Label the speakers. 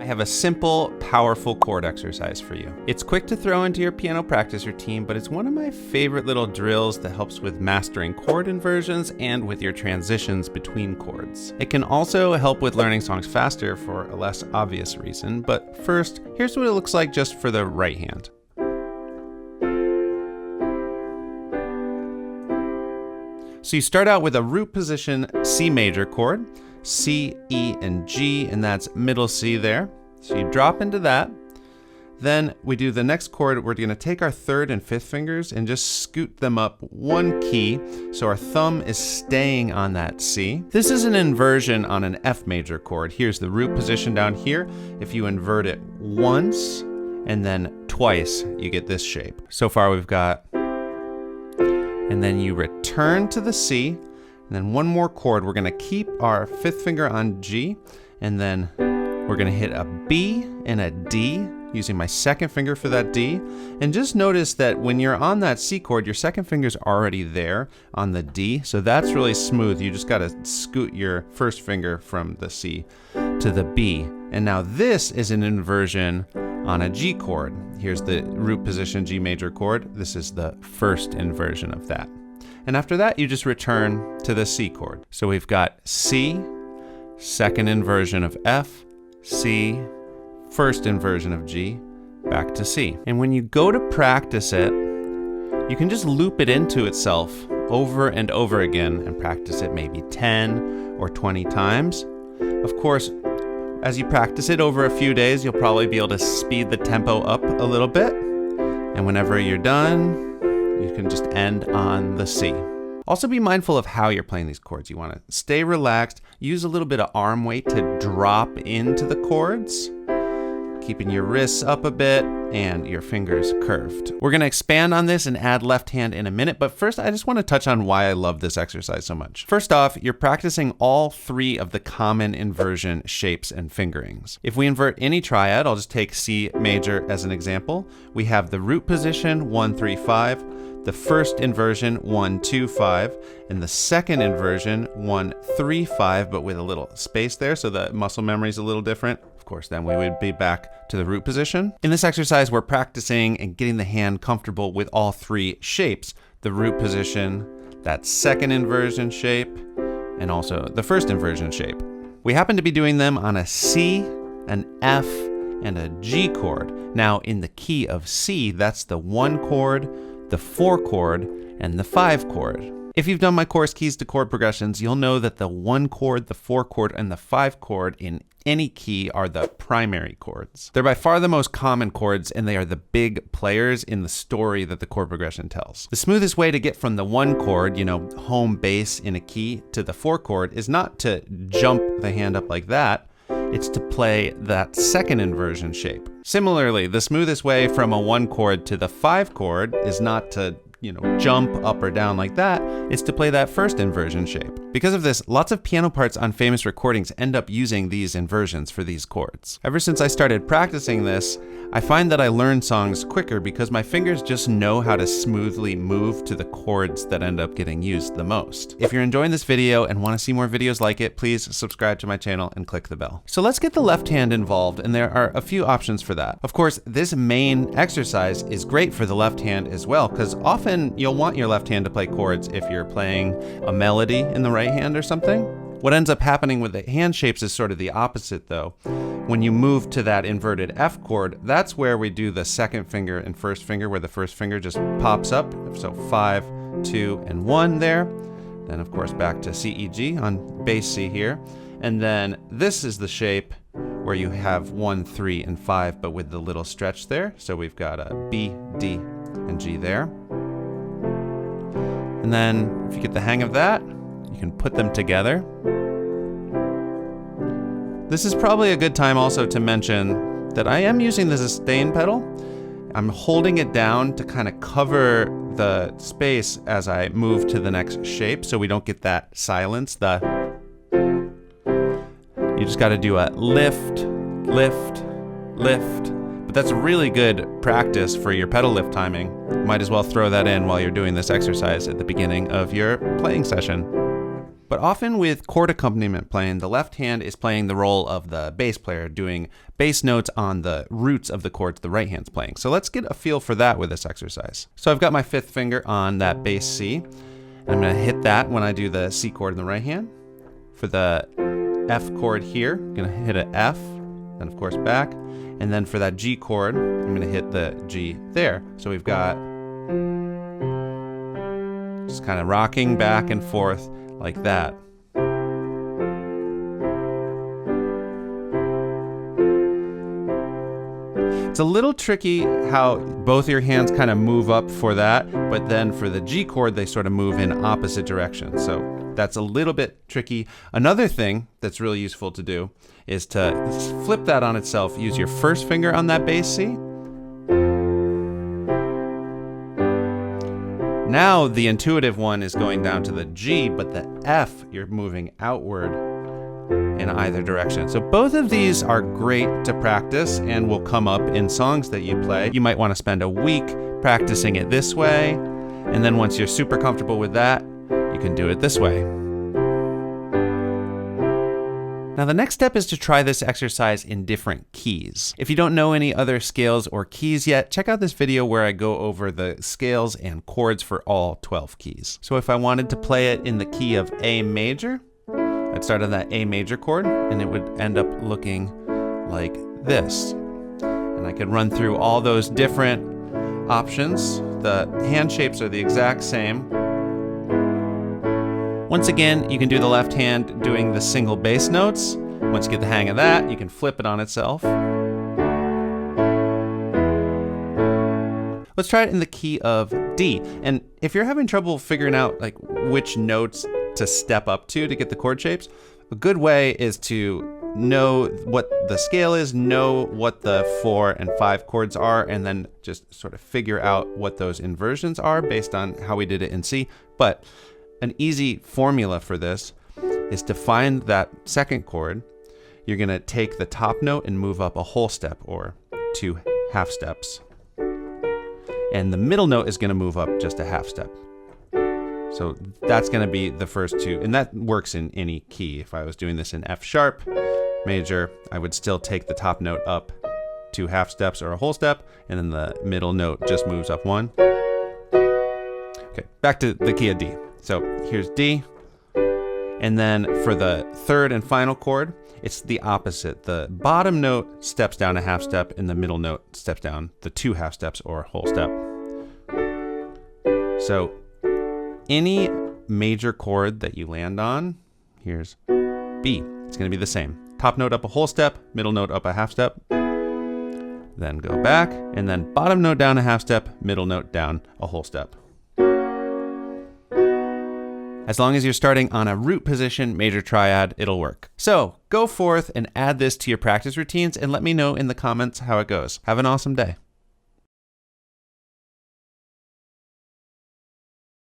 Speaker 1: have a simple, powerful chord exercise for you. It's quick to throw into your piano practice routine, but it's one of my favorite little drills that helps with mastering chord inversions and with your transitions between chords. It can also help with learning songs faster for a less obvious reason, but first, here's what it looks like just for the right hand. So you start out with a root position C major chord, C, E, and G, and that's middle C there. So you drop into that. Then we do the next chord. We're going to take our third and fifth fingers and just scoot them up one key, so our thumb is staying on that C. This is an inversion on an F major chord. Here's the root position down here. If you invert it once and then twice, you get this shape. So far we've got, and then you return to the C, and then one more chord. We're gonna keep our fifth finger on G, and then we're gonna hit a B and a D, using my second finger for that D. And just notice that when you're on that C chord, your second finger's already there on the D, so that's really smooth. You just gotta scoot your first finger from the C to the B. And now this is an inversion on a G chord. Here's the root position G major chord. This is the first inversion of that. And after that, you just return to the C chord. So we've got C, second inversion of F, C, first inversion of G, back to C. And when you go to practice it, you can just loop it into itself over and over again and practice it maybe 10 or 20 times. Of course, as you practice it over a few days, you'll probably be able to speed the tempo up a little bit. And whenever you're done, you can just end on the C. Also be mindful of how you're playing these chords. You want to stay relaxed, use a little bit of arm weight to drop into the chords, keeping your wrists up a bit and your fingers curved. We're going to expand on this and add left hand in a minute, but first I just want to touch on why I love this exercise so much. First off, you're practicing all three of the common inversion shapes and fingerings. If we invert any triad, I'll just take C major as an example. We have the root position 1, 3, 5, the first inversion 1, 2, 5, and the second inversion 1, 3, 5, but with a little space there, so the muscle memory is a little different. Of course, then we would be back to the root position. In this exercise, we're practicing and getting the hand comfortable with all three shapes: the root position, that second inversion shape, and also the first inversion shape. We happen to be doing them on a C, an F, and a G chord. Now, in the key of C, that's the 1 chord, the 4 chord, and the 5 chord. If you've done my course Keys to Chord Progressions, you'll know that the 1 chord, the 4 chord, and the 5 chord in any key are the primary chords. They're by far the most common chords, and they are the big players in the story that the chord progression tells. The smoothest way to get from the 1 chord, home base in a key, to the 4 chord is not to jump the hand up like that. It's to play that second inversion shape. Similarly, the smoothest way from a 1 chord to the 5 chord is not to jump up or down like that. It's to play that first inversion shape. Because of this, lots of piano parts on famous recordings end up using these inversions for these chords. Ever since I started practicing this, I find that I learn songs quicker because my fingers just know how to smoothly move to the chords that end up getting used the most. If you're enjoying this video and want to see more videos like it, please subscribe to my channel and click the bell. So let's get the left hand involved, and there are a few options for that. Of course, this main exercise is great for the left hand as well, because often you'll want your left hand to play chords if you're playing a melody in the right hand or something. What ends up happening with the hand shapes is sort of the opposite though. When you move to that inverted F chord, that's where we do the second finger and first finger, where the first finger just pops up. So 5, 2, and 1 there. Then of course back to C, E, G on bass C here. And then this is the shape where you have 1, 3, and 5, but with the little stretch there. So we've got a B, D, and G there. And then if you get the hang of that, you can put them together. This is probably a good time also to mention that I am using the sustain pedal. I'm holding it down to kind of cover the space as I move to the next shape so we don't get that silence. You just got to do a lift, lift, lift. But that's really good practice for your pedal lift timing. Might as well throw that in while you're doing this exercise at the beginning of your playing session. But often with chord accompaniment playing, the left hand is playing the role of the bass player, doing bass notes on the roots of the chords the right hand's playing. So let's get a feel for that with this exercise. So I've got my fifth finger on that bass C. And I'm gonna hit that when I do the C chord in the right hand. For the F chord here, I'm gonna hit an F, then of course back. And then for that G chord, I'm gonna hit the G there. So we've got just kind of rocking back and forth like that. It's a little tricky how both your hands kind of move up for that, but then for the G chord, they sort of move in opposite directions. So that's a little bit tricky. Another thing that's really useful to do is to flip that on itself. Use your first finger on that bass C. Now the intuitive one is going down to the G, but the F, you're moving outward in either direction. So both of these are great to practice and will come up in songs that you play. You might want to spend a week practicing it this way, and then once you're super comfortable with that, you can do it this way. Now the next step is to try this exercise in different keys. If you don't know any other scales or keys yet, check out this video where I go over the scales and chords for all 12 keys. So if I wanted to play it in the key of A major, I'd start on that A major chord and it would end up looking like this. And I could run through all those different options. The hand shapes are the exact same. Once again, you can do the left hand doing the single bass notes. Once you get the hang of that, you can flip it on itself. Let's try it in the key of D. And if you're having trouble figuring out like which notes to step up to get the chord shapes, a good way is to know what the scale is, know what the 4 and 5 chords are, and then just sort of figure out what those inversions are based on how we did it in C. But an easy formula for this is to find that second chord. You're gonna take the top note and move up a whole step or 2 half steps. And the middle note is gonna move up just a half step. So that's gonna be the first 2, and that works in any key. If I was doing this in F sharp major, I would still take the top note up 2 half steps or a whole step, and then the middle note just moves up 1. Okay, back to the key of D. So here's D, and then for the third and final chord, it's the opposite. The bottom note steps down a half step, and the middle note steps down the 2 half steps or a whole step. So any major chord that you land on, here's B. It's gonna be the same. Top note up a whole step, middle note up a half step, then go back, and then bottom note down a half step, middle note down a whole step. As long as you're starting on a root position, major triad, it'll work. So go forth and add this to your practice routines and let me know in the comments how it goes. Have an awesome day.